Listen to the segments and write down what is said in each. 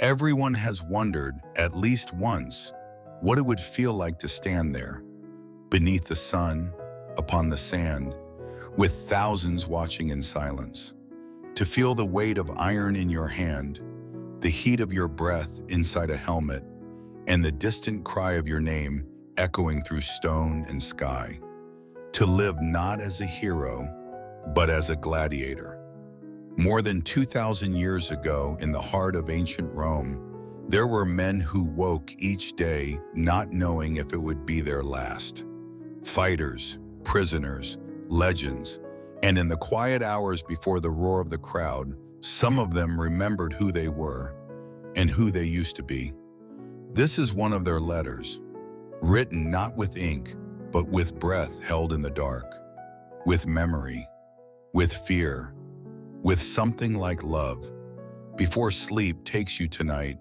Everyone has wondered, at least once, what it would feel like to stand there, beneath the sun, upon the sand, with thousands watching in silence. To feel the weight of iron in your hand, the heat of your breath inside a helmet, and the distant cry of your name echoing through stone and sky. To live not as a hero, but as a gladiator. More than 2,000 years ago, in the heart of ancient Rome, there were men who woke each day not knowing if it would be their last. Fighters, prisoners, legends, and in the quiet hours before the roar of the crowd, some of them remembered who they were and who they used to be. This is one of their letters, written not with ink, but with breath held in the dark, with memory, with fear, with something like love. Before sleep takes you tonight,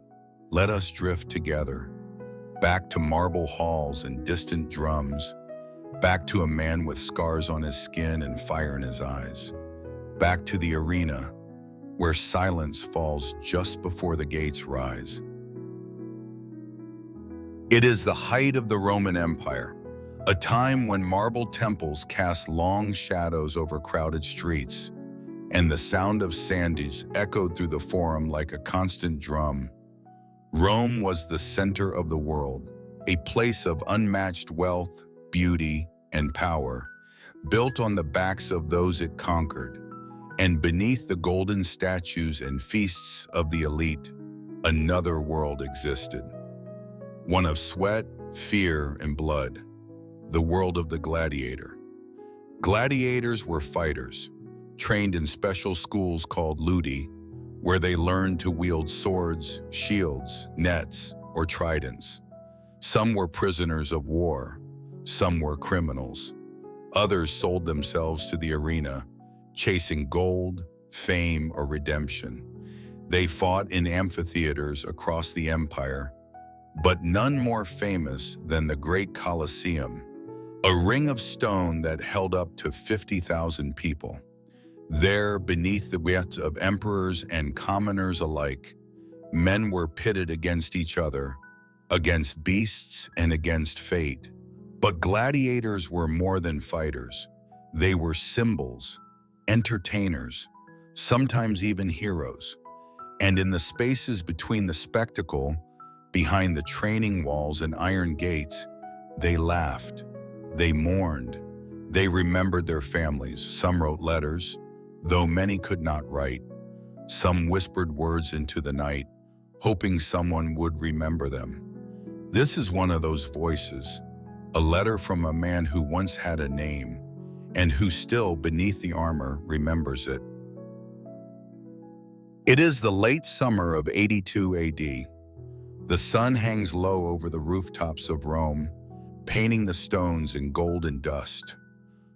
let us drift together, back to marble halls and distant drums, back to a man with scars on his skin and fire in his eyes, back to the arena where silence falls just before the gates rise. It is the height of the Roman Empire, a time when marble temples cast long shadows over crowded streets, and the sound of sandals echoed through the forum like a constant drum. Rome was the center of the world, a place of unmatched wealth, beauty, and power, built on the backs of those it conquered. And beneath the golden statues and feasts of the elite, another world existed. One of sweat, fear, and blood, the world of the gladiator. Gladiators were fighters, trained in special schools called ludi, where they learned to wield swords, shields, nets, or tridents. Some were prisoners of war, some were criminals. Others sold themselves to the arena, chasing gold, fame, or redemption. They fought in amphitheaters across the empire, but none more famous than the great Colosseum, a ring of stone that held up to 50,000 people. There, beneath the weight of emperors and commoners alike, men were pitted against each other, against beasts and against fate. But gladiators were more than fighters. They were symbols, entertainers, sometimes even heroes. And in the spaces between the spectacle, behind the training walls and iron gates, they laughed, they mourned, they remembered their families. Some wrote letters, though many could not write. Some whispered words into the night, hoping someone would remember them. This is one of those voices, a letter from a man who once had a name, and who still, beneath the armor, remembers it. It is the late summer of 82 AD. The sun hangs low over the rooftops of Rome, painting the stones in gold and dust.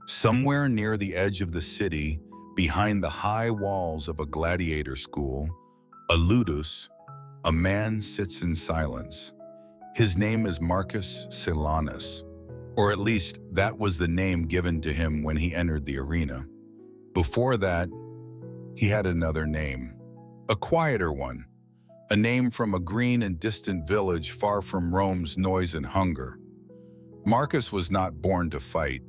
Somewhere near the edge of the city, behind the high walls of a gladiator school, a ludus, a man sits in silence. His name is Marcus Silanus, or at least that was the name given to him when he entered the arena. Before that, he had another name, a quieter one, a name from a green and distant village far from Rome's noise and hunger. Marcus was not born to fight.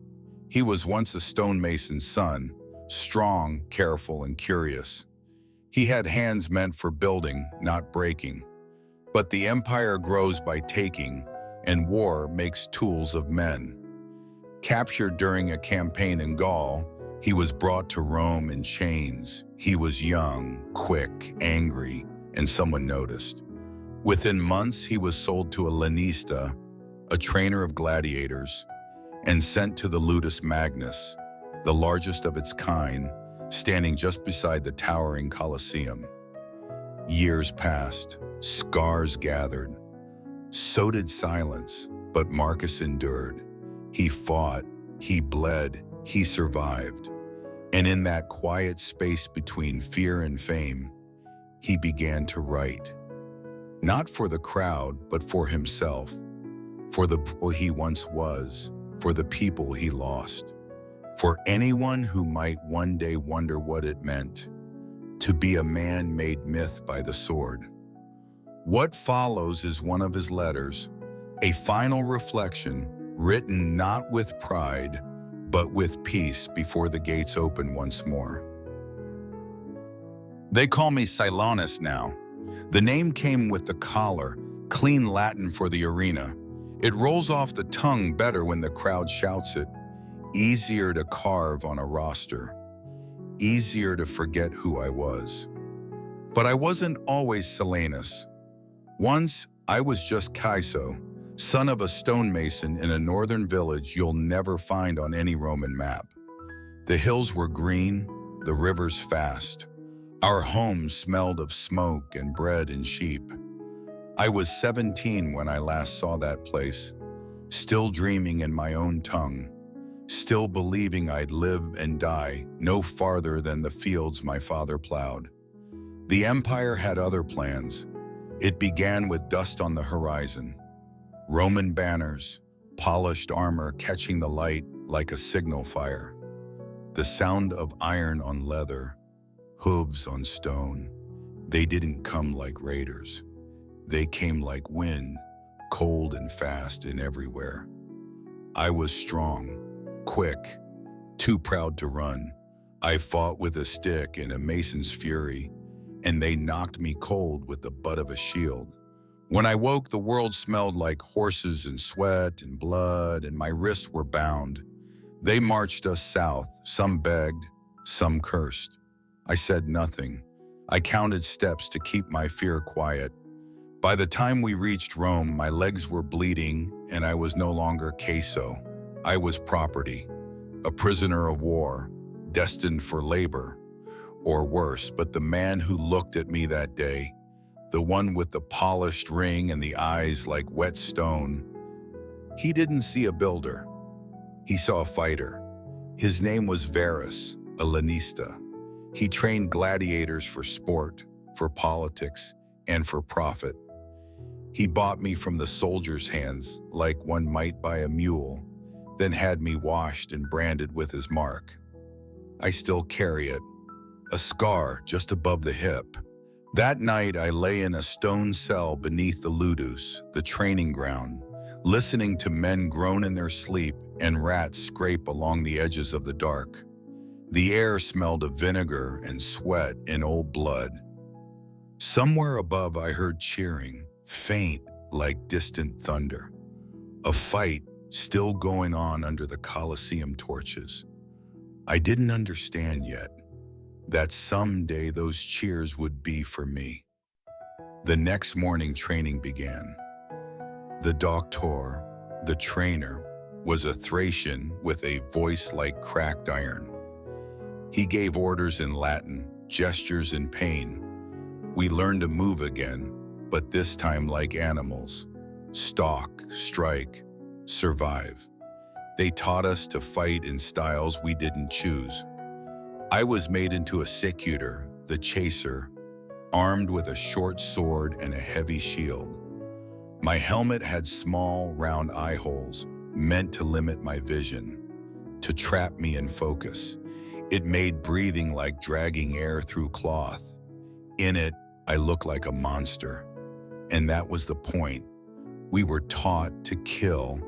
He was once a stonemason's son, strong, careful, and curious. He had hands meant for building, not breaking. But the empire grows by taking, and war makes tools of men. Captured during a campaign in Gaul, he was brought to Rome in chains. He was young, quick, angry, and someone noticed. Within months, he was sold to a lanista, a trainer of gladiators, and sent to the Ludus Magnus, the largest of its kind, standing just beside the towering Colosseum. Years passed, scars gathered. So did silence, but Marcus endured. He fought, he bled, he survived. And in that quiet space between fear and fame, he began to write. Not for the crowd, but for himself, for the people he once was, for the people he lost, for anyone who might one day wonder what it meant to be a man made myth by the sword. What follows is one of his letters, a final reflection written not with pride, but with peace before the gates open once more. They call me Silanus now. The name came with the collar, clean Latin for the arena. It rolls off the tongue better when the crowd shouts it. Easier to carve on a roster. Easier to forget who I was. But I wasn't always Silanus. Once, I was just Kaiso, son of a stonemason in a northern village you'll never find on any Roman map. The hills were green, the rivers fast. Our home smelled of smoke and bread and sheep. I was 17 when I last saw that place, still dreaming in my own tongue, still believing I'd live and die no farther than the fields my father plowed. The empire had other plans. It began with dust on the horizon, Roman banners, polished armor catching the light like a signal fire, the sound of iron on leather, hooves on stone. They didn't come like raiders. They came like wind, cold and fast and everywhere. I was strong, quick, too proud to run. I fought with a stick in a mason's fury, and they knocked me cold with the butt of a shield. When I woke, the world smelled like horses and sweat and blood, and my wrists were bound. They marched us south. Some begged, some cursed. I said nothing. I counted steps to keep my fear quiet. By the time we reached Rome, my legs were bleeding, and I was no longer queso. I was property, a prisoner of war, destined for labor, or worse. But the man who looked at me that day, the one with the polished ring and the eyes like wet stone, he didn't see a builder. He saw a fighter. His name was Varus, a lanista. He trained gladiators for sport, for politics, and for profit. He bought me from the soldier's hands like one might buy a mule, then had me washed and branded with his mark. I still carry it, a scar just above the hip. That night I lay in a stone cell beneath the ludus, the training ground, listening to men groan in their sleep and rats scrape along the edges of the dark. The air smelled of vinegar and sweat and old blood. Somewhere above I heard cheering, faint like distant thunder. A fight still going on under the Colosseum torches. I didn't understand yet that someday those cheers would be for me. The next morning training began. The doctor, the trainer, was a Thracian with a voice like cracked iron. He gave orders in Latin, gestures in pain. We learned to move again, but this time like animals. Stalk, strike, survive. They taught us to fight in styles we didn't choose. I was made into a secutor, the chaser, armed with a short sword and a heavy shield. My helmet had small, round eye holes, meant to limit my vision, to trap me in focus. It made breathing like dragging air through cloth. In it, I looked like a monster. And that was the point. We were taught to kill,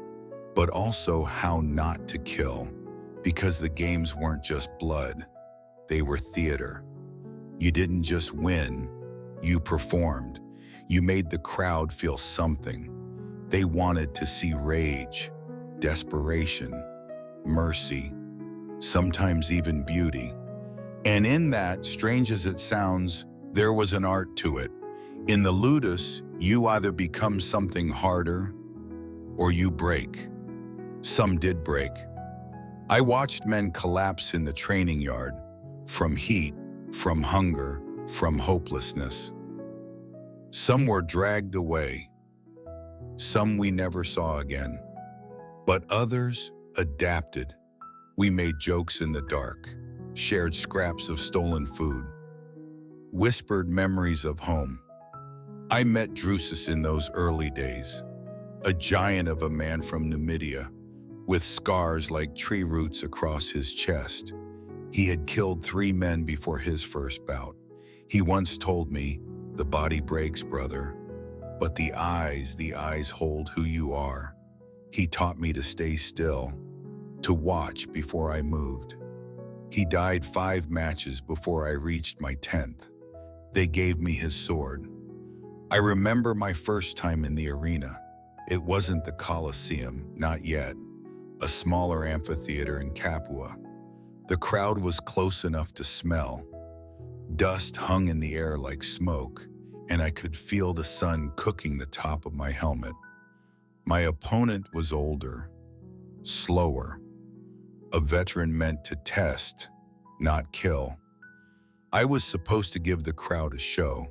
but also how not to kill, because the games weren't just blood. They were theater. You didn't just win, you performed. You made the crowd feel something. They wanted to see rage, desperation, mercy, sometimes even beauty. And in that, strange as it sounds, there was an art to it. In the ludus, you either become something harder or you break. Some did break. I watched men collapse in the training yard, from heat, from hunger, from hopelessness. Some were dragged away. Some we never saw again. But others adapted. We made jokes in the dark, shared scraps of stolen food, whispered memories of home. I met Drusus in those early days, a giant of a man from Numidia, with scars like tree roots across his chest. He had killed 3 men before his first bout. He once told me, "The body breaks, brother, But the eyes hold who you are. He taught me to stay still, to watch before I moved. He died 5 matches before I reached my 10th. They gave me his sword. I remember my first time in the arena. It wasn't the Colosseum, not yet. A smaller amphitheater in Capua. The crowd was close enough to smell. Dust hung in the air like smoke, and I could feel the sun cooking the top of my helmet. My opponent was older, slower, a veteran meant to test, not kill. I was supposed to give the crowd a show,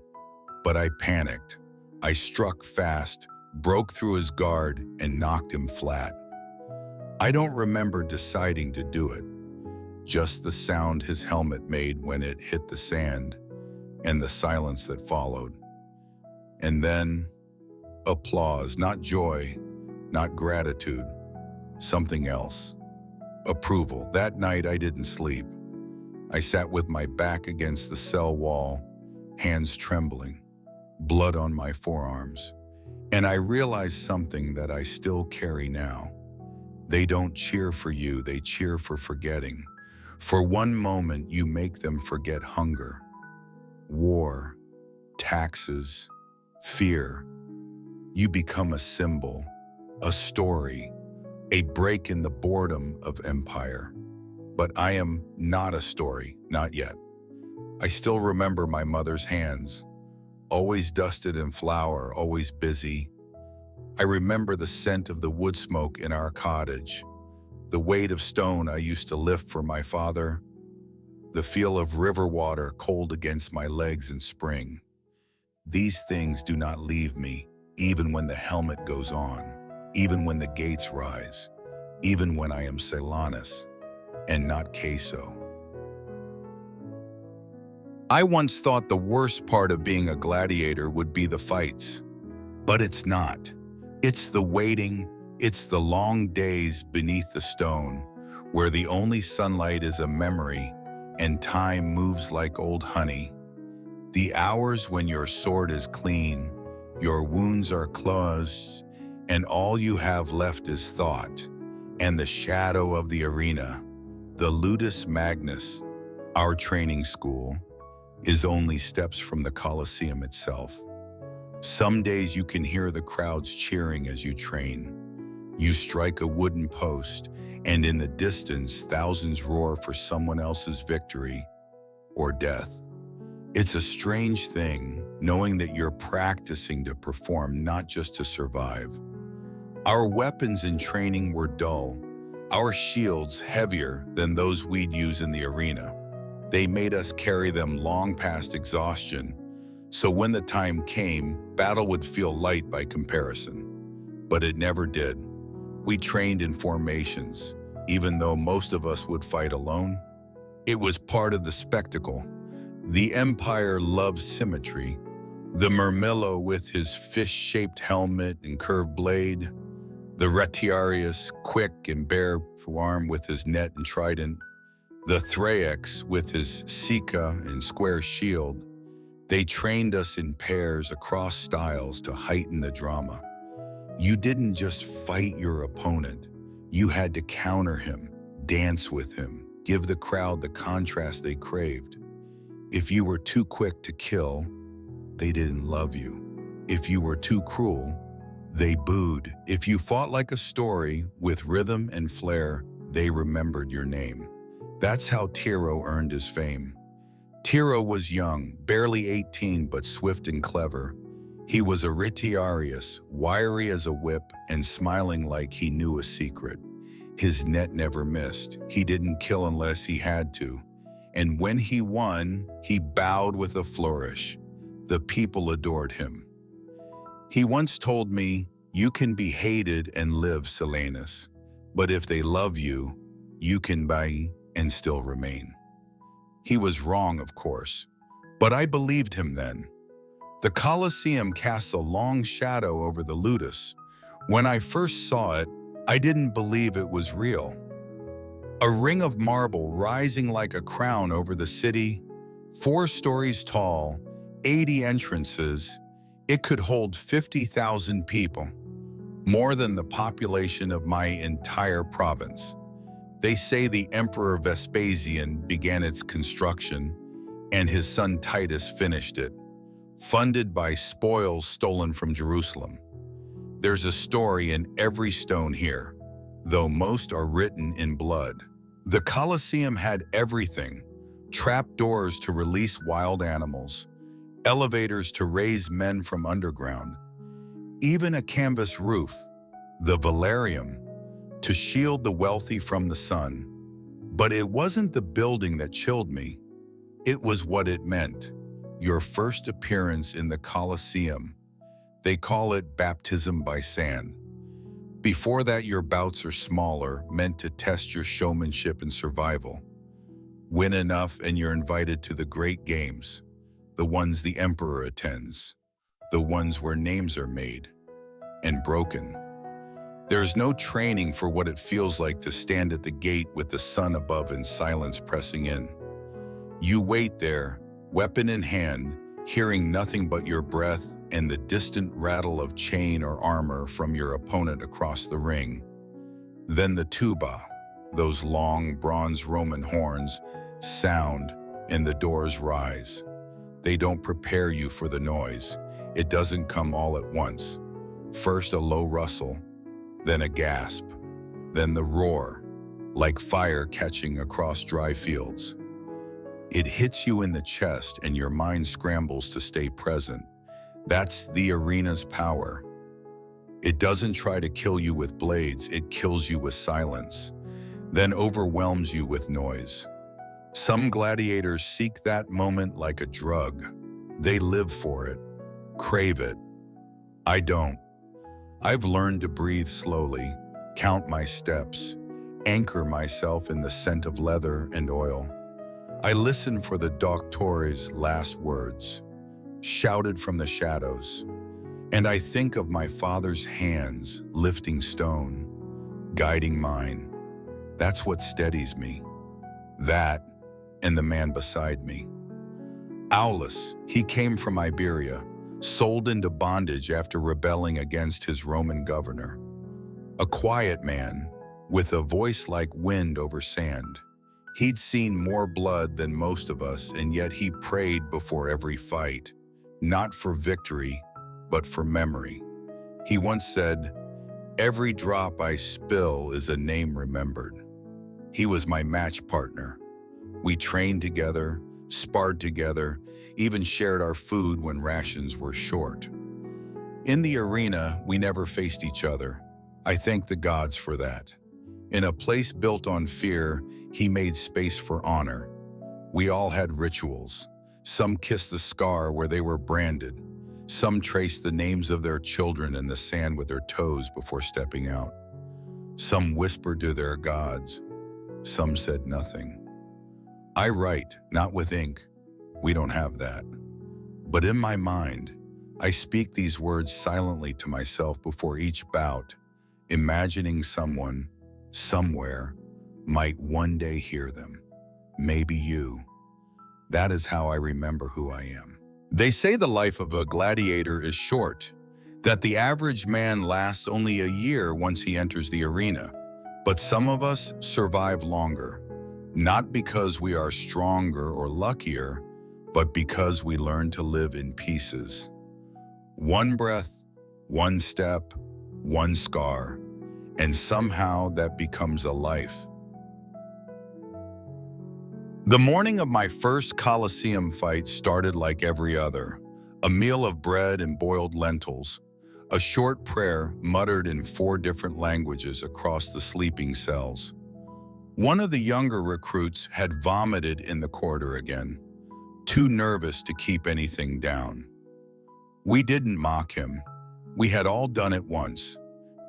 but I panicked. I struck fast, broke through his guard, and knocked him flat. I don't remember deciding to do it, just the sound his helmet made when it hit the sand, and the silence that followed. And then, applause, not joy, not gratitude, something else. Approval. That night I didn't sleep. I sat with my back against the cell wall, hands trembling, blood on my forearms. And I realized something that I still carry now. They don't cheer for you, they cheer for forgetting. For one moment, you make them forget hunger, war, taxes, fear. You become a symbol, a story, a break in the boredom of empire. But I am not a story, not yet. I still remember my mother's hands, always dusted in flour, always busy. I remember the scent of the wood smoke in our cottage, the weight of stone I used to lift for my father, the feel of river water cold against my legs in spring. These things do not leave me, even when the helmet goes on, even when the gates rise, even when I am Silanus and not queso. I once thought the worst part of being a gladiator would be the fights, but it's not. It's the waiting, it's the long days beneath the stone, where the only sunlight is a memory and time moves like old honey. The hours when your sword is clean, your wounds are closed, and all you have left is thought, and the shadow of the arena. The Ludus Magnus, our training school, is only steps from the Colosseum itself. Some days you can hear the crowds cheering as you train. You strike a wooden post, and in the distance, thousands roar for someone else's victory or death. It's a strange thing, knowing that you're practicing to perform, not just to survive. Our weapons in training were dull, our shields heavier than those we'd use in the arena. They made us carry them long past exhaustion, so when the time came, battle would feel light by comparison. But it never did. We trained in formations, even though most of us would fight alone. It was part of the spectacle. The Empire loves symmetry. The Murmillo with his fish-shaped helmet and curved blade, the Retiarius, quick and bare arm with his net and trident, the Thraex with his Sika and square shield. They trained us in pairs across styles to heighten the drama. You didn't just fight your opponent. You had to counter him, dance with him, give the crowd the contrast they craved. If you were too quick to kill, they didn't love you. If you were too cruel, they booed. If you fought like a story with rhythm and flair, they remembered your name. That's how Tiro earned his fame. Tiro was young, barely 18, but swift and clever. He was a Retiarius, wiry as a whip and smiling like he knew a secret. His net never missed. He didn't kill unless he had to. And when he won, he bowed with a flourish. The people adored him. He once told me, "You can be hated and live, Silanus, but if they love you, you can buy and still remain." He was wrong, of course, but I believed him then. The Colosseum casts a long shadow over the Ludus. When I first saw it, I didn't believe it was real. A ring of marble rising like a crown over the city, 4 stories tall, 80 entrances. It could hold 50,000 people, more than the population of my entire province. They say the Emperor Vespasian began its construction and his son Titus finished it, funded by spoils stolen from Jerusalem. There's a story in every stone here, though most are written in blood. The Colosseum had everything: trapdoors to release wild animals, elevators to raise men from underground, even a canvas roof, the Valerium, to shield the wealthy from the sun. But it wasn't the building that chilled me. It was what it meant. Your first appearance in the Colosseum. They call it baptism by sand. Before that, your bouts are smaller, meant to test your showmanship and survival. Win enough and you're invited to the great games, the ones the emperor attends, the ones where names are made and broken. There's no training for what it feels like to stand at the gate with the sun above and silence pressing in. You wait there, weapon in hand, hearing nothing but your breath and the distant rattle of chain or armor from your opponent across the ring. Then the tuba, those long bronze Roman horns, sound and the doors rise. They don't prepare you for the noise. It doesn't come all at once. First a low rustle, then a gasp, then the roar, like fire catching across dry fields. It hits you in the chest and your mind scrambles to stay present. That's the arena's power. It doesn't try to kill you with blades, it kills you with silence, then overwhelms you with noise. Some gladiators seek that moment like a drug. They live for it, crave it. I don't. I've learned to breathe slowly, count my steps, anchor myself in the scent of leather and oil. I listen for the doctore's last words, shouted from the shadows, and I think of my father's hands lifting stone, guiding mine. That's what steadies me. That and the man beside me. Aulus, he came from Iberia, sold into bondage after rebelling against his Roman governor. A quiet man, with a voice like wind over sand. He'd seen more blood than most of us, and yet he prayed before every fight, not for victory, but for memory. He once said, "Every drop I spill is a name remembered." He was my match partner. We trained together, sparred together, even shared our food when rations were short. In the arena, we never faced each other. I thank the gods for that. In a place built on fear, he made space for honor. We all had rituals. Some kissed the scar where they were branded. Some traced the names of their children in the sand with their toes before stepping out. Some whispered to their gods. Some said nothing. I write, not with ink. We don't have that. But in my mind, I speak these words silently to myself before each bout, imagining someone, somewhere, might one day hear them. Maybe you. That is how I remember who I am. They say the life of a gladiator is short, that the average man lasts only a year once he enters the arena. But some of us survive longer, not because we are stronger or luckier, but because we learn to live in pieces. One breath, one step, one scar, and somehow that becomes a life. The morning of my first Colosseum fight started like every other. A meal of bread and boiled lentils, a short prayer muttered in 4 different languages across the sleeping cells. One of the younger recruits had vomited in the corridor again, too nervous to keep anything down. We didn't mock him. We had all done it once.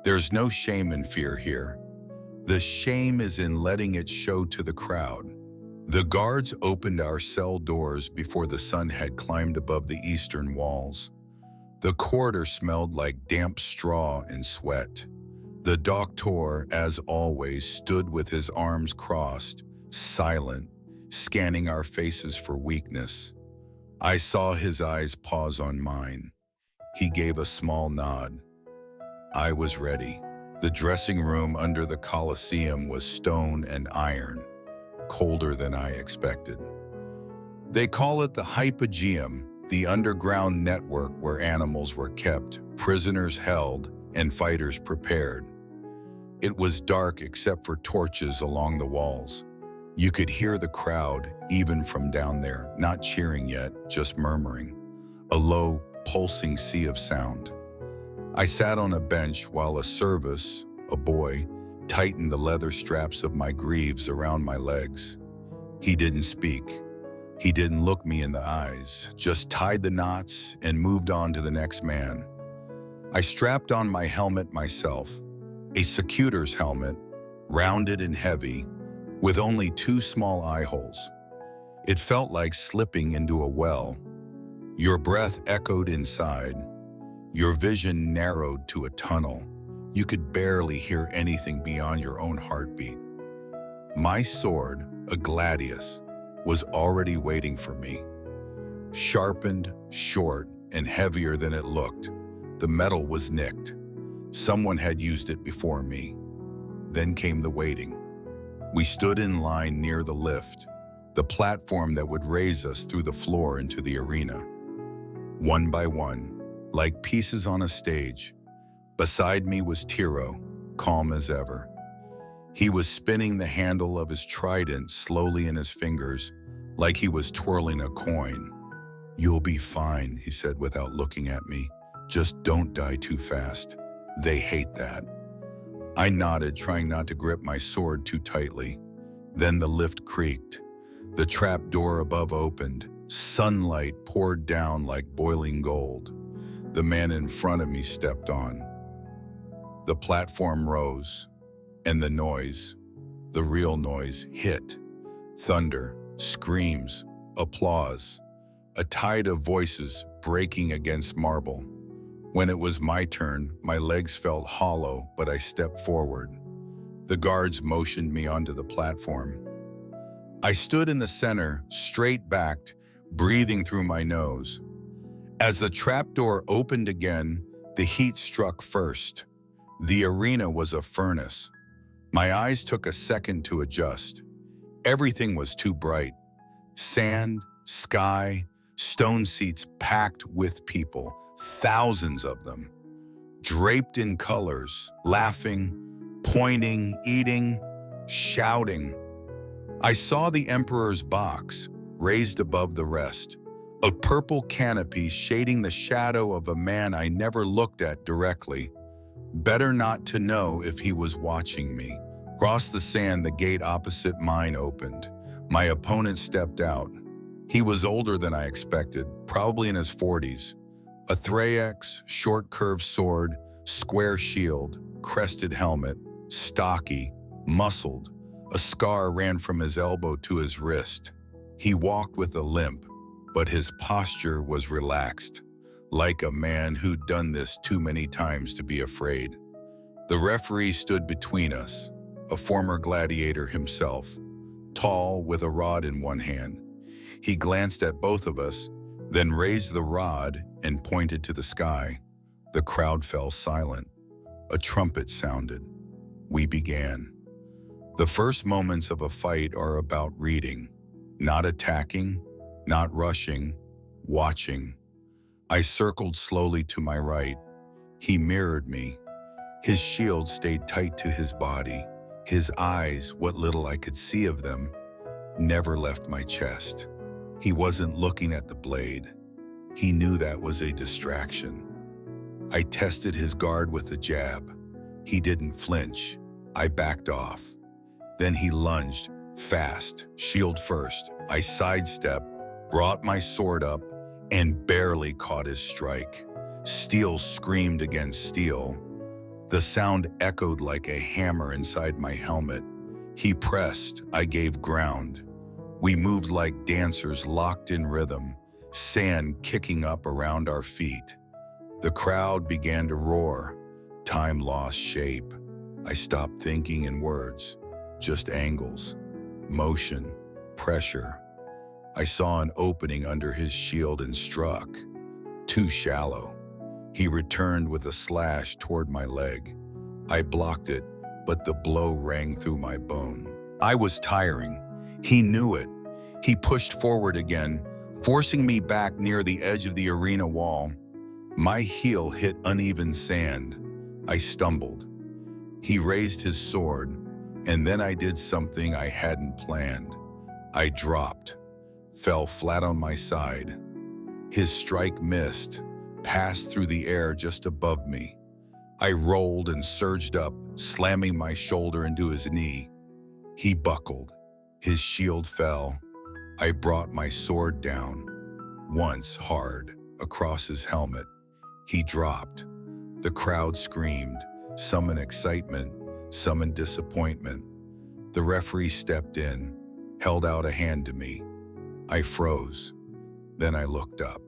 There's no shame in fear here. The shame is in letting it show to the crowd. The guards opened our cell doors before the sun had climbed above the eastern walls. The corridor smelled like damp straw and sweat. The doctor, as always, stood with his arms crossed, silent, scanning our faces for weakness. I saw his eyes pause on mine. He gave a small nod. I was ready. The dressing room under the Colosseum was stone and iron, colder than I expected. They call it the Hypogeum, the underground network where animals were kept, prisoners held, and fighters prepared. It was dark except for torches along the walls. You could hear the crowd, even from down there, not cheering yet, just murmuring, a low, pulsing sea of sound. I sat on a bench while a service, a boy, tightened the leather straps of my greaves around my legs. He didn't speak. He didn't look me in the eyes, just tied the knots and moved on to the next man. I strapped on my helmet myself, a secutor's helmet, rounded and heavy, with only 2 small eye holes. It felt like slipping into a well. Your breath echoed inside. Your vision narrowed to a tunnel. You could barely hear anything beyond your own heartbeat. My sword, a gladius, was already waiting for me. Sharpened, short, and heavier than it looked. The metal was nicked. Someone had used it before me. Then came the waiting. We stood in line near the lift, the platform that would raise us through the floor into the arena. One by one, like pieces on a stage. Beside me was Tiro, calm as ever. He was spinning the handle of his trident slowly in his fingers, like he was twirling a coin. "You'll be fine," he said without looking at me. "Just don't die too fast. They hate that." I nodded, trying not to grip my sword too tightly. Then the lift creaked. The trap door above opened. Sunlight poured down like boiling gold. The man in front of me stepped on. The platform rose, and the noise, the real noise, hit. Thunder, screams, applause, a tide of voices breaking against marble. When it was my turn, my legs felt hollow, but I stepped forward. The guards motioned me onto the platform. I stood in the center, straight-backed, breathing through my nose. As the trapdoor opened again, the heat struck first. The arena was a furnace. My eyes took a second to adjust. Everything was too bright. Sand, sky, stone seats packed with people, thousands of them, draped in colors, laughing, pointing, eating, shouting. I saw the emperor's box, raised above the rest, a purple canopy shading the shadow of a man I never looked at directly. Better not to know if he was watching me. Across the sand, the gate opposite mine opened. My opponent stepped out. He was older than I expected, probably in his 40s. A Thraex, short curved sword, square shield, crested helmet, stocky, muscled. A scar ran from his elbow to his wrist. He walked with a limp, but his posture was relaxed, like a man who'd done this too many times to be afraid. The referee stood between us, a former gladiator himself, tall with a rod in one hand. He glanced at both of us, then raised the rod and pointed to the sky. The crowd fell silent. A trumpet sounded. We began. The first moments of a fight are about reading, not attacking, not rushing, watching. I circled slowly to my right. He mirrored me. His shield stayed tight to his body. His eyes, what little I could see of them, never left my chest. He wasn't looking at the blade. He knew that was a distraction. I tested his guard with a jab. He didn't flinch. I backed off. Then he lunged, fast, shield first. I sidestepped, brought my sword up, and barely caught his strike. Steel screamed against steel. The sound echoed like a hammer inside my helmet. He pressed, I gave ground. We moved like dancers locked in rhythm, sand kicking up around our feet. The crowd began to roar. Time lost shape. I stopped thinking in words, just angles, motion, pressure. I saw an opening under his shield and struck. Too shallow. He returned with a slash toward my leg. I blocked it, but the blow rang through my bone. I was tiring. He knew it. He pushed forward again, forcing me back near the edge of the arena wall. My heel hit uneven sand. I stumbled. He raised his sword, and then I did something I hadn't planned. I dropped, fell flat on my side. His strike missed, passed through the air just above me. I rolled and surged up, slamming my shoulder into his knee. He buckled. His shield fell. I brought my sword down, once hard, across his helmet. He dropped. The crowd screamed, some in excitement, some in disappointment. The referee stepped in, held out a hand to me. I froze. Then I looked up.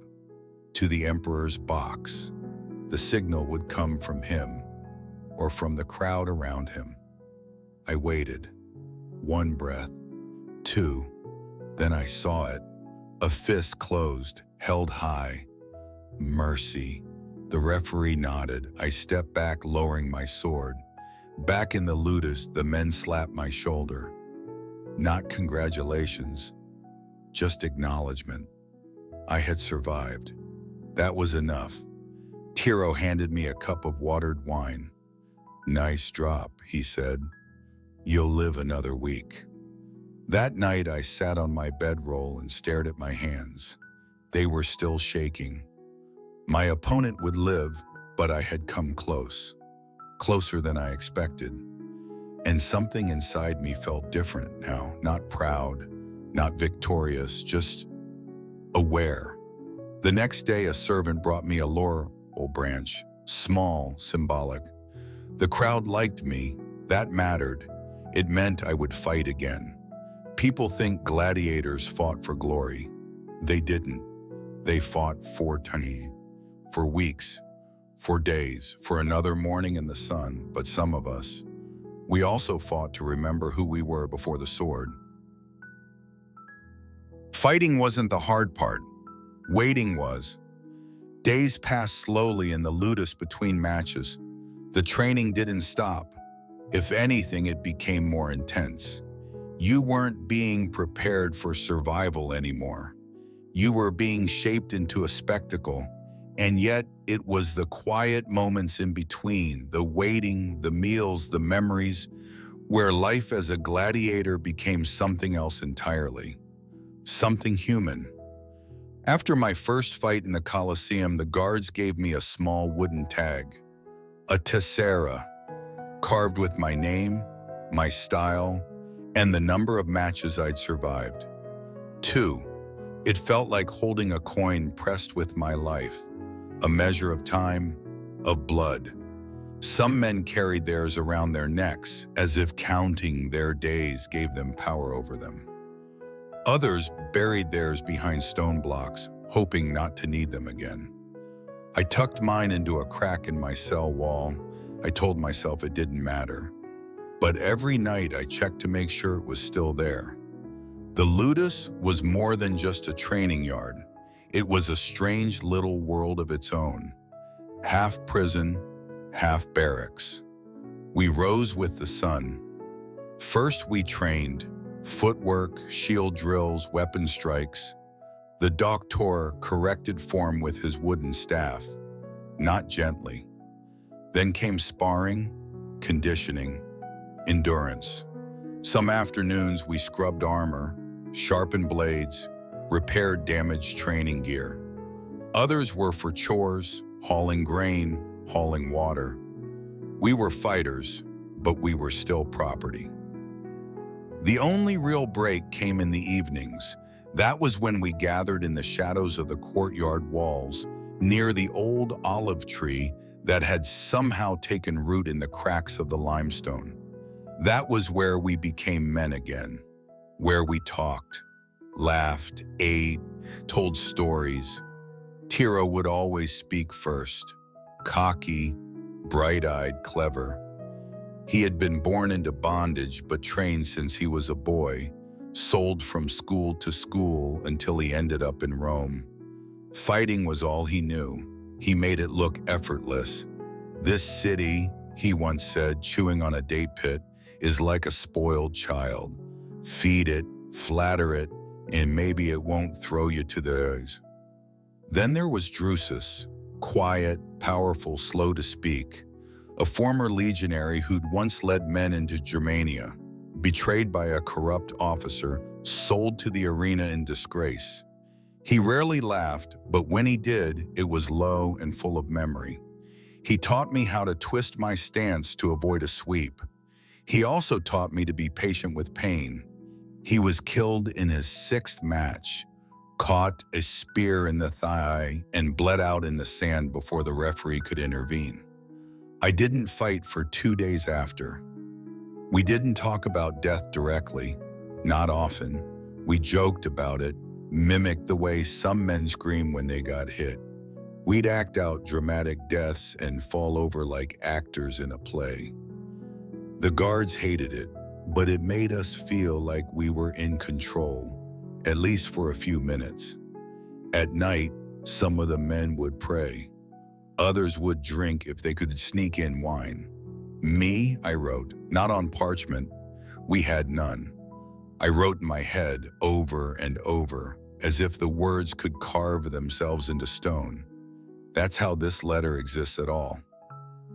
To the Emperor's box. The signal would come from him, or from the crowd around him. I waited. 1 breath, 2. Then I saw it. A fist closed, held high. Mercy. The referee nodded. I stepped back, lowering my sword. Back in the ludus, the men slapped my shoulder. Not congratulations, just acknowledgement. I had survived. That was enough. Tiro handed me a cup of watered wine. Nice drop, he said. You'll live another week. That night I sat on my bedroll and stared at my hands. They were still shaking. My opponent would live, but I had come close. Closer than I expected. And something inside me felt different now, not proud, not victorious, just aware. The next day, a servant brought me a laurel branch, small, symbolic. The crowd liked me. That mattered. It meant I would fight again. People think gladiators fought for glory. They didn't. They fought for eternity, for weeks, for days, for another morning in the sun. But some of us, we also fought to remember who we were before the sword. Fighting wasn't the hard part. Waiting was. Days passed slowly in the ludus between matches. The training didn't stop. If anything, it became more intense. You weren't being prepared for survival anymore. You were being shaped into a spectacle, and yet it was the quiet moments in between, the waiting, the meals, the memories, where life as a gladiator became something else entirely. Something human. After my first fight in the Colosseum, the guards gave me a small wooden tag, a tessera, carved with my name, my style, and the number of matches I'd survived. 2. It felt like holding a coin pressed with my life, a measure of time, of blood. Some men carried theirs around their necks, as if counting their days gave them power over them. Others buried theirs behind stone blocks, hoping not to need them again. I tucked mine into a crack in my cell wall. I told myself it didn't matter. But every night I checked to make sure it was still there. The ludus was more than just a training yard. It was a strange little world of its own. Half prison, half barracks. We rose with the sun. First we trained. Footwork, shield drills, weapon strikes. The doctor corrected form with his wooden staff, not gently. Then came sparring, conditioning, endurance. Some afternoons we scrubbed armor, sharpened blades, repaired damaged training gear. Others were for chores, hauling grain, hauling water. We were fighters, but we were still property. The only real break came in the evenings. That was when we gathered in the shadows of the courtyard walls, near the old olive tree that had somehow taken root in the cracks of the limestone. That was where we became men again, where we talked, laughed, ate, told stories. Tiro would always speak first, cocky, bright-eyed, clever. He had been born into bondage but trained since he was a boy, sold from school to school until he ended up in Rome. Fighting was all he knew. He made it look effortless. "This city," he once said, chewing on a date pit, "is like a spoiled child. Feed it, flatter it, and maybe it won't throw you to the eyes." Then there was Drusus, quiet, powerful, slow to speak, a former legionary who'd once led men into Germania, betrayed by a corrupt officer, sold to the arena in disgrace. He rarely laughed, but when he did, it was low and full of memory. He taught me how to twist my stance to avoid a sweep. He also taught me to be patient with pain. He was killed in his 6th match, caught a spear in the thigh, and bled out in the sand before the referee could intervene. I didn't fight for 2 days after. We didn't talk about death directly, not often. We joked about it, mimicked the way some men scream when they got hit. We'd act out dramatic deaths and fall over like actors in a play. The guards hated it, but it made us feel like we were in control, at least for a few minutes. At night, some of the men would pray. Others would drink if they could sneak in wine. Me, I wrote, not on parchment. We had none. I wrote in my head over and over, as if the words could carve themselves into stone. That's how this letter exists at all.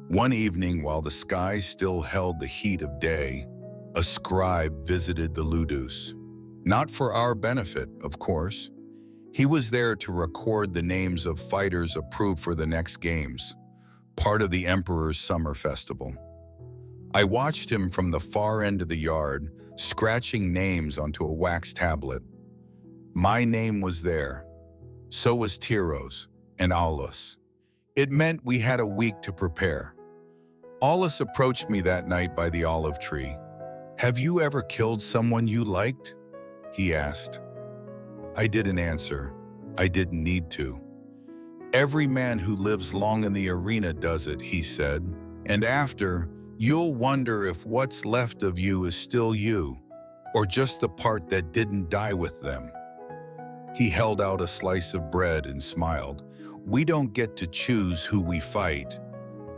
One evening, while the sky still held the heat of day, a scribe visited the Ludus. Not for our benefit, of course. He was there to record the names of fighters approved for the next games, part of the Emperor's summer festival. I watched him from the far end of the yard, scratching names onto a wax tablet. My name was there. So was Tyros and Aulus. It meant we had a week to prepare. Aulus approached me that night by the olive tree. "Have you ever killed someone you liked?" he asked. I didn't answer. I didn't need to. "Every man who lives long in the arena does it," he said. "And after, you'll wonder if what's left of you is still you, or just the part that didn't die with them." He held out a slice of bread and smiled. "We don't get to choose who we fight,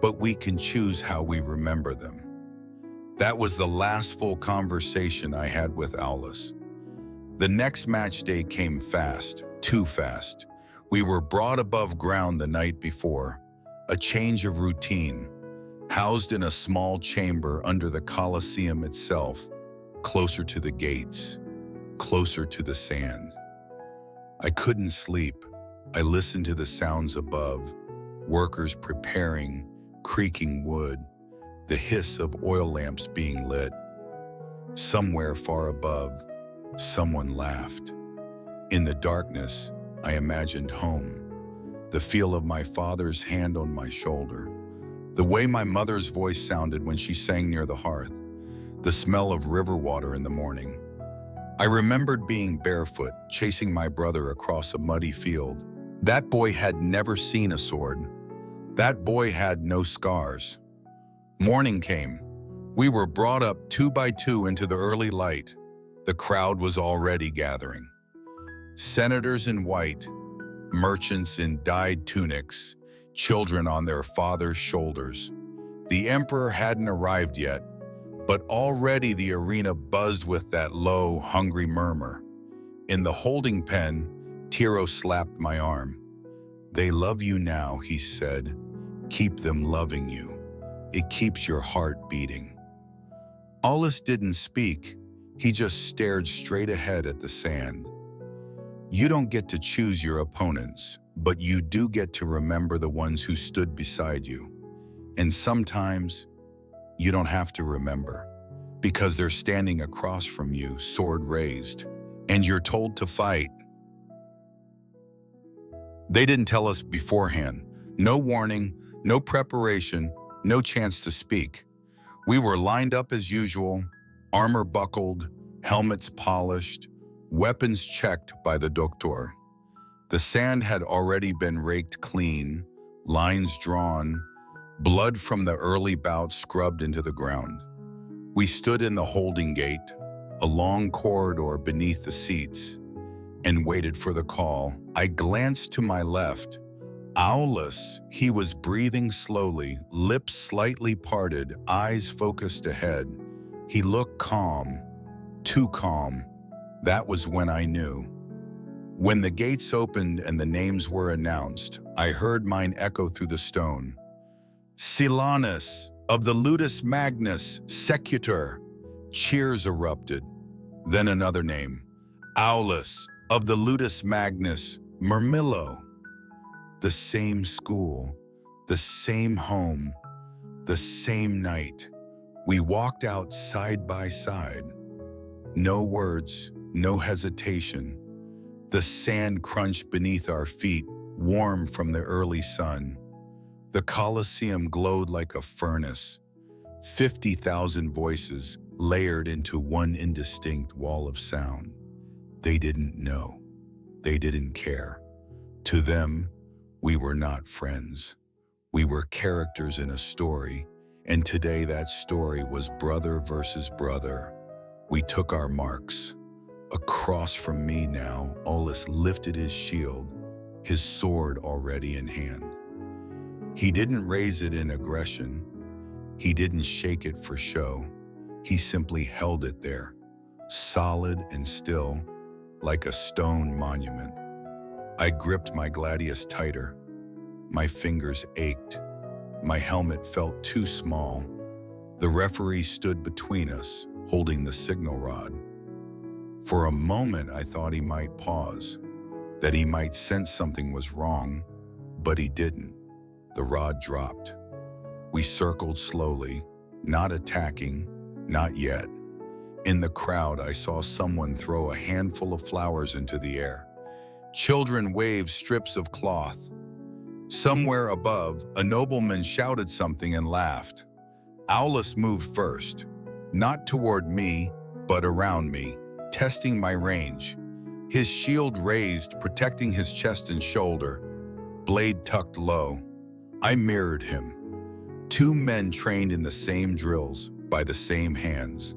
but we can choose how we remember them." That was the last full conversation I had with Aulus. The next match day came fast, too fast. We were brought above ground the night before, a change of routine, housed in a small chamber under the Colosseum itself, closer to the gates, closer to the sand. I couldn't sleep. I listened to the sounds above, workers preparing, creaking wood, the hiss of oil lamps being lit. Somewhere far above, someone laughed. In the darkness, I imagined home, the feel of my father's hand on my shoulder, the way my mother's voice sounded when she sang near the hearth, the smell of river water in the morning. I remembered being barefoot, chasing my brother across a muddy field. That boy had never seen a sword. That boy had no scars. Morning came. We were brought up 2 by 2 into the early light. The crowd was already gathering. Senators in white, merchants in dyed tunics, children on their fathers' shoulders. The emperor hadn't arrived yet, but already the arena buzzed with that low, hungry murmur. In the holding pen, Tyros slapped my arm. "They love you now," he said. "Keep them loving you. It keeps your heart beating." Aulus didn't speak. He just stared straight ahead at the sand. You don't get to choose your opponents, but you do get to remember the ones who stood beside you. And sometimes, you don't have to remember, because they're standing across from you, sword raised, and you're told to fight. They didn't tell us beforehand. No warning, no preparation, no chance to speak. We were lined up as usual, armor buckled, helmets polished, weapons checked by the doctor. The sand had already been raked clean, lines drawn, blood from the early bout scrubbed into the ground. We stood in the holding gate, a long corridor beneath the seats, and waited for the call. I glanced to my left. Aulus, he was breathing slowly, lips slightly parted, eyes focused ahead. He looked calm, too calm. That was when I knew. When the gates opened and the names were announced, I heard mine echo through the stone. Silanus, of the Ludus Magnus, Secutor. Cheers erupted. Then another name. Aulus, of the Ludus Magnus, Murmillo. The same school, the same home, the same night. We walked out side by side. No words, no hesitation. The sand crunched beneath our feet, warm from the early sun. The Colosseum glowed like a furnace. 50,000 voices layered into one indistinct wall of sound. They didn't know. They didn't care. To them, we were not friends. We were characters in a story, and today that story was brother versus brother. We took our marks. Across from me now, Aulus lifted his shield, his sword already in hand. He didn't raise it in aggression. He didn't shake it for show. He simply held it there, solid and still, like a stone monument. I gripped my gladius tighter. My fingers ached. My helmet felt too small. The referee stood between us, holding the signal rod. For a moment, I thought he might pause, that he might sense something was wrong, but he didn't. The rod dropped. We circled slowly, not attacking, not yet. In the crowd, I saw someone throw a handful of flowers into the air. Children waved strips of cloth. Somewhere above, a nobleman shouted something and laughed. Aulus moved first, not toward me, but around me, testing my range. His shield raised, protecting his chest and shoulder, blade tucked low. I mirrored him. Two men trained in the same drills, by the same hands.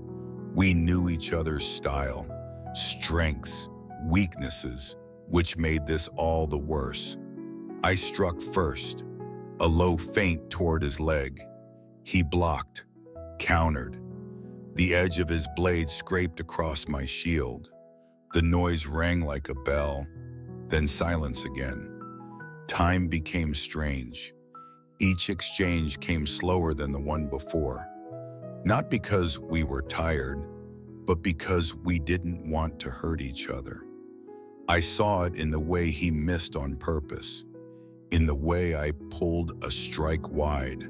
We knew each other's style, strengths, weaknesses, which made this all the worse. I struck first, a low feint toward his leg. He blocked, countered. The edge of his blade scraped across my shield. The noise rang like a bell, then silence again. Time became strange. Each exchange came slower than the one before. Not because we were tired, but because we didn't want to hurt each other. I saw it in the way he missed on purpose, in the way I pulled a strike wide,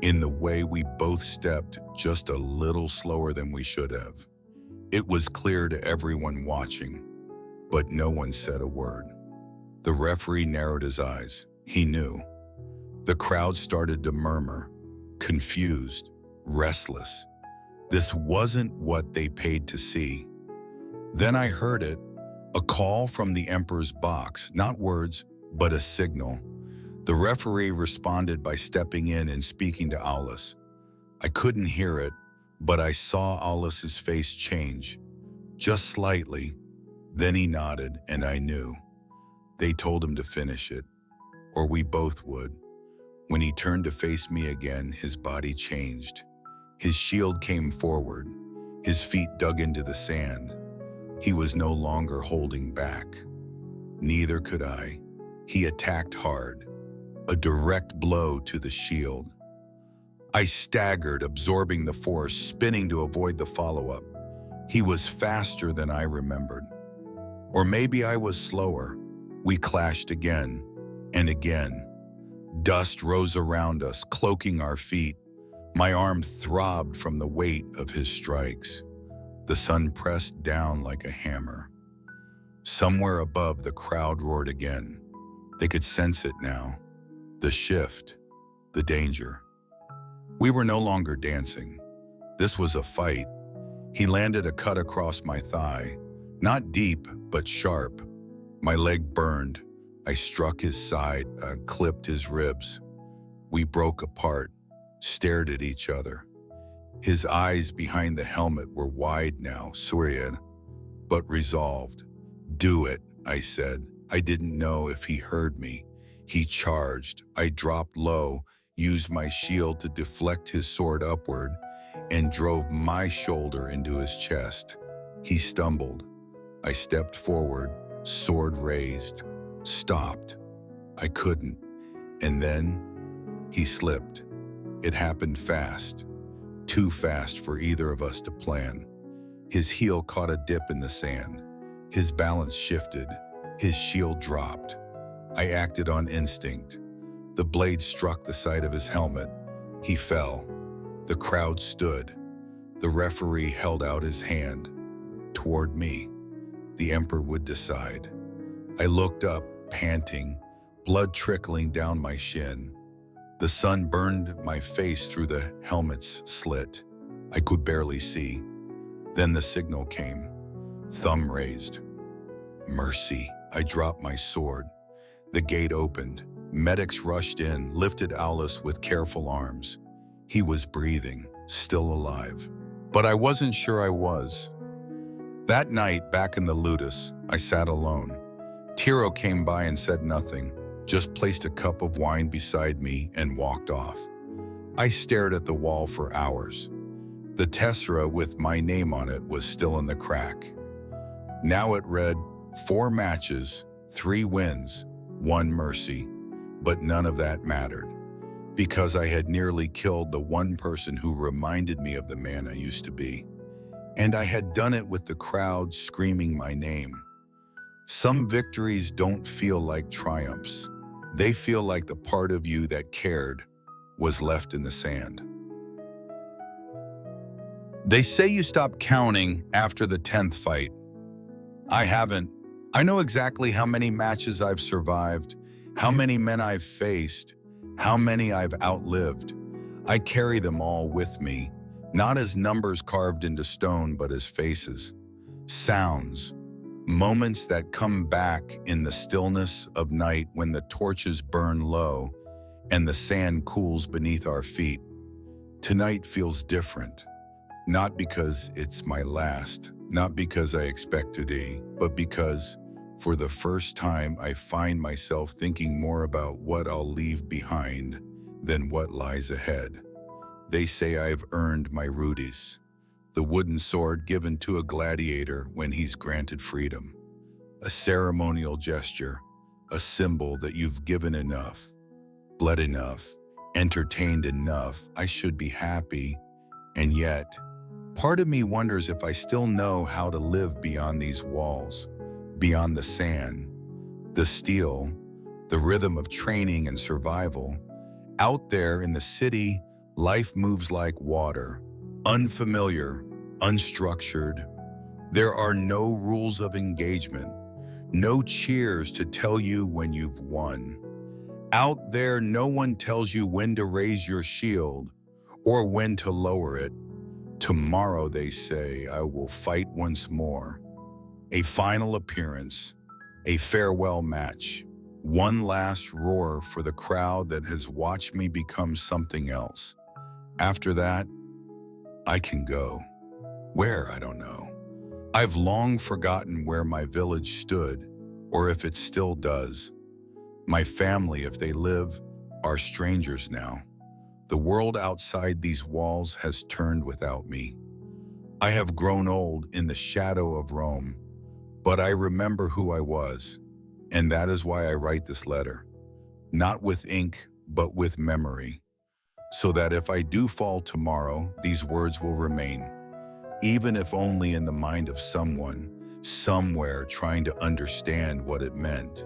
in the way we both stepped just a little slower than we should have. It was clear to everyone watching, but no one said a word. The referee narrowed his eyes. He knew. The crowd started to murmur, confused, restless. This wasn't what they paid to see. Then I heard it, a call from the emperor's box, not words, but a signal. The referee responded by stepping in and speaking to Aulus. I couldn't hear it, but I saw Aulus's face change, just slightly. Then he nodded, and I knew. They told him to finish it, or we both would. When he turned to face me again, his body changed. His shield came forward. His feet dug into the sand. He was no longer holding back. Neither could I. He attacked hard, a direct blow to the shield. I staggered, absorbing the force, spinning to avoid the follow-up. He was faster than I remembered. Or maybe I was slower. We clashed again and again. Dust rose around us, cloaking our feet. My arm throbbed from the weight of his strikes. The sun pressed down like a hammer. Somewhere above, the crowd roared again. They could sense it now. The shift, the danger. We were no longer dancing. This was a fight. He landed a cut across my thigh, not deep, but sharp. My leg burned. I struck his side, clipped his ribs. We broke apart, stared at each other. His eyes behind the helmet were wide now, surreal, but resolved. Do it, I said. I didn't know if he heard me. He charged. I dropped low, used my shield to deflect his sword upward, and drove my shoulder into his chest. He stumbled. I stepped forward, sword raised, stopped. I couldn't. And then he slipped. It happened fast, too fast for either of us to plan. His heel caught a dip in the sand. His balance shifted. His shield dropped. I acted on instinct. The blade struck the side of his helmet. He fell. The crowd stood. The referee held out his hand toward me. The emperor would decide. I looked up, panting, blood trickling down my shin. The sun burned my face through the helmet's slit. I could barely see. Then the signal came. Thumb raised. Mercy. I dropped my sword. The gate opened. Medics rushed in, lifted Aulus with careful arms. He was breathing, still alive. But I wasn't sure I was. That night, back in the ludus, I sat alone. Tiro came by and said nothing, just placed a cup of wine beside me and walked off. I stared at the wall for hours. The tessera with my name on it was still in the crack. Now it read, 4 matches, 3 wins, 1 mercy. But none of that mattered, because I had nearly killed the one person who reminded me of the man I used to be. And I had done it with the crowd screaming my name. Some victories don't feel like triumphs. They feel like the part of you that cared was left in the sand. They say you stop counting after the 10th fight. I haven't. I know exactly how many matches I've survived, how many men I've faced, how many I've outlived. I carry them all with me, not as numbers carved into stone, but as faces, sounds, moments that come back in the stillness of night when the torches burn low and the sand cools beneath our feet. Tonight feels different, not because it's my last, not because I expect to be, but because for the first time, I find myself thinking more about what I'll leave behind than what lies ahead. They say I've earned my rudis, the wooden sword given to a gladiator when he's granted freedom. A ceremonial gesture, a symbol that you've given enough, bled enough, entertained enough. I should be happy, and yet, part of me wonders if I still know how to live beyond these walls. Beyond the sand, the steel, the rhythm of training and survival. Out there in the city, life moves like water, unfamiliar, unstructured. There are no rules of engagement, no cheers to tell you when you've won. Out there, no one tells you when to raise your shield or when to lower it. Tomorrow, they say, I will fight once more. A final appearance, a farewell match, one last roar for the crowd that has watched me become something else. After that, I can go. Where, I don't know. I've long forgotten where my village stood, or if it still does. My family, if they live, are strangers now. The world outside these walls has turned without me. I have grown old in the shadow of Rome. But I remember who I was, and that is why I write this letter, not with ink, but with memory, so that if I do fall tomorrow, these words will remain, even if only in the mind of someone, somewhere trying to understand what it meant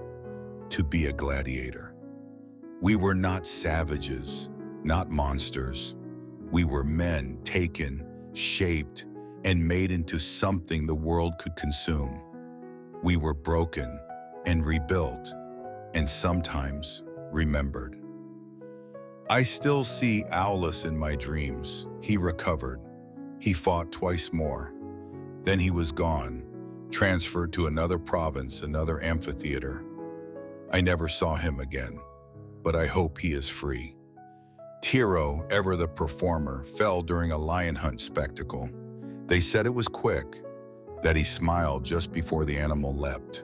to be a gladiator. We were not savages, not monsters. We were men taken, shaped, and made into something the world could consume. We were broken and rebuilt, and sometimes remembered. I still see Aulus in my dreams. He recovered. He fought twice more. Then he was gone, transferred to another province, another amphitheater. I never saw him again, but I hope he is free. Tiro, ever the performer, fell during a lion hunt spectacle. They said it was quick, that he smiled just before the animal leapt.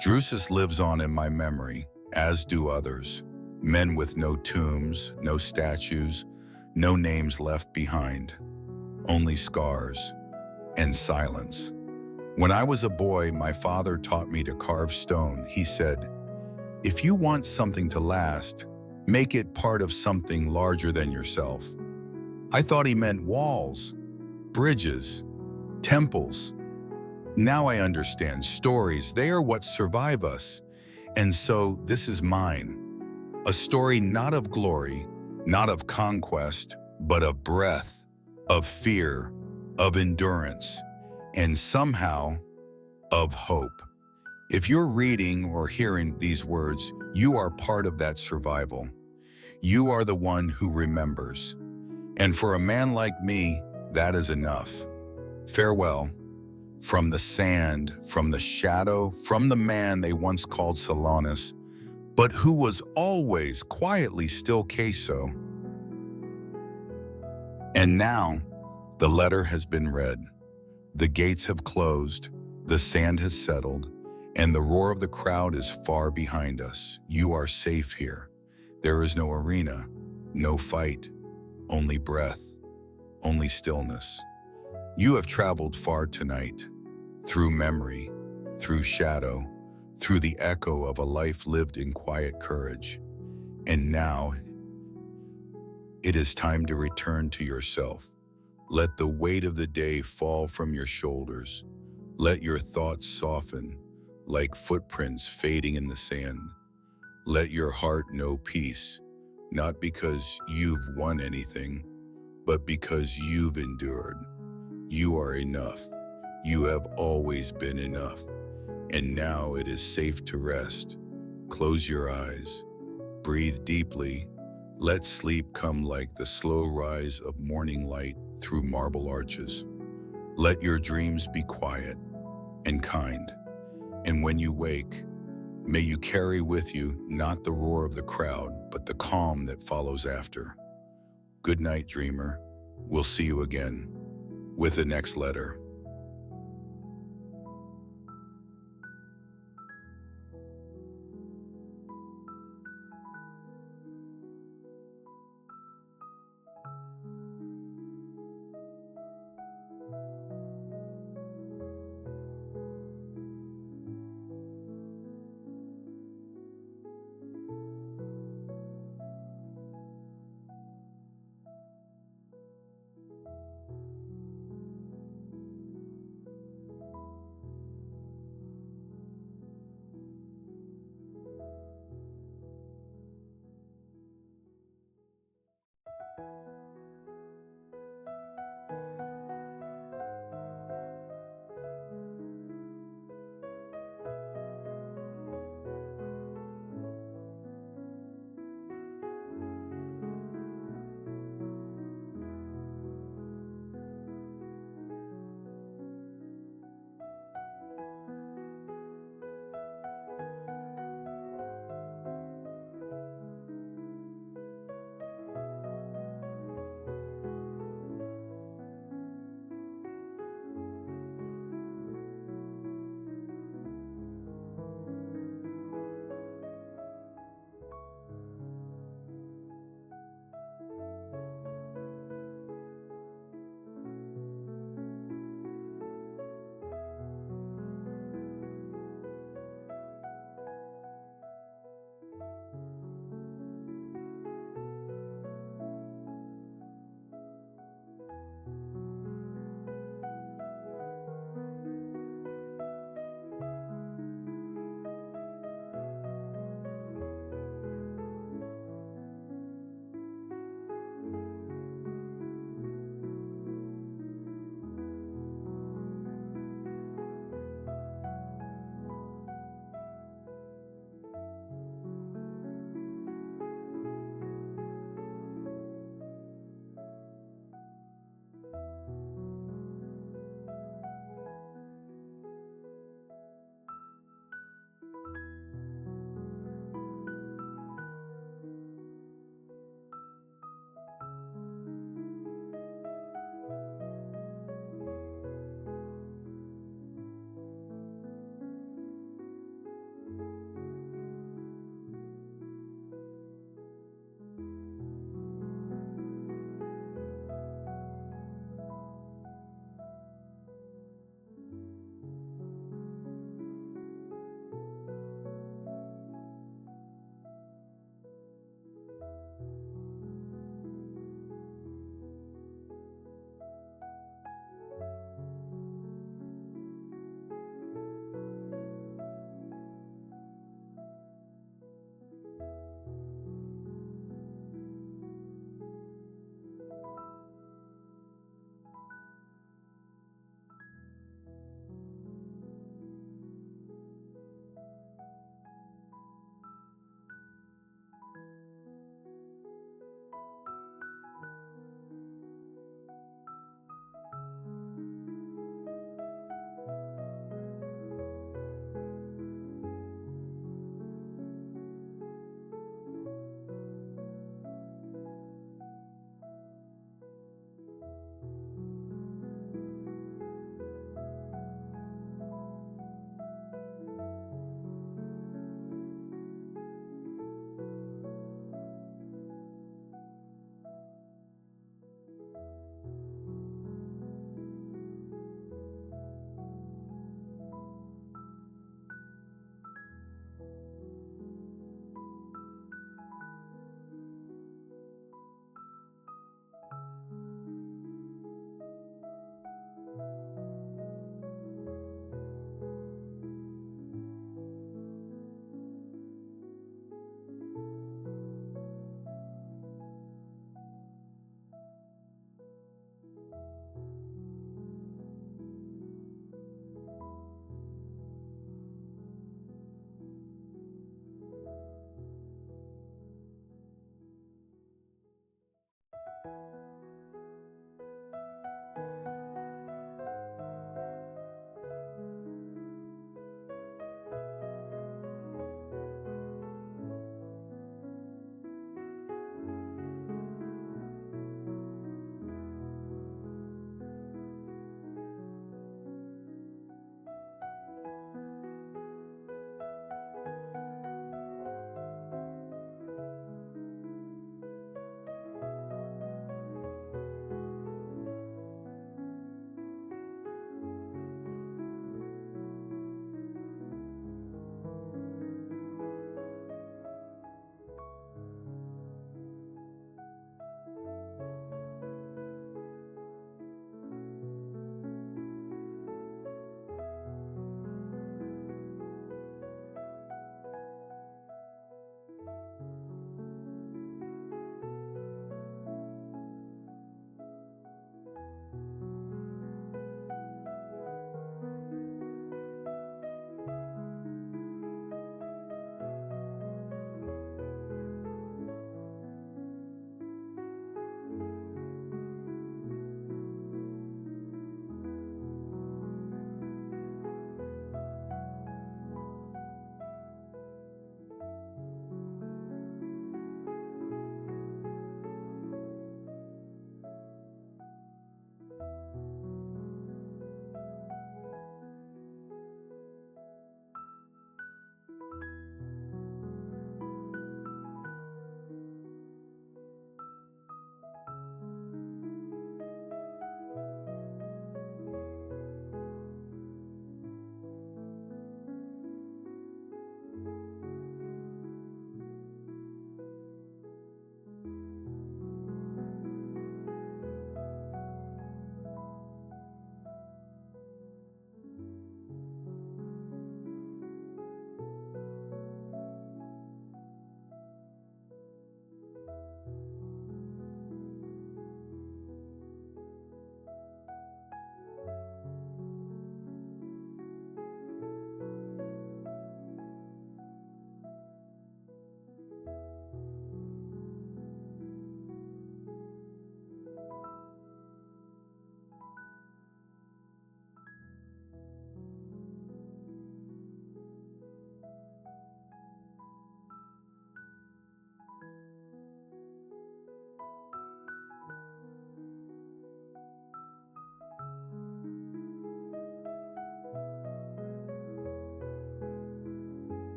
Drusus lives on in my memory, as do others. Men with no tombs, no statues, no names left behind, only scars and silence. When I was a boy, my father taught me to carve stone. He said, "If you want something to last, make it part of something larger than yourself." I thought he meant walls, bridges, temples. Now I understand stories, they are what survive us. And so this is mine. A story not of glory, not of conquest, but of breath, of fear, of endurance, and somehow of hope. If you're reading or hearing these words, you are part of that survival. You are the one who remembers. And for a man like me, that is enough. Farewell. From the sand, from the shadow, from the man they once called Silanus, but who was always quietly still queso. And now, the letter has been read. The gates have closed, the sand has settled, and the roar of the crowd is far behind us. You are safe here. There is no arena, no fight, only breath, only stillness. You have traveled far tonight, through memory, through shadow, through the echo of a life lived in quiet courage. And now, it is time to return to yourself. Let the weight of the day fall from your shoulders. Let your thoughts soften, like footprints fading in the sand. Let your heart know peace, not because you've won anything, but because you've endured. You are enough. You have always been enough. And now it is safe to rest. Close your eyes. Breathe deeply. Let sleep come like the slow rise of morning light through marble arches. Let your dreams be quiet and kind. And when you wake, may you carry with you not the roar of the crowd, but the calm that follows after. Good night, dreamer. We'll see you again with the next letter.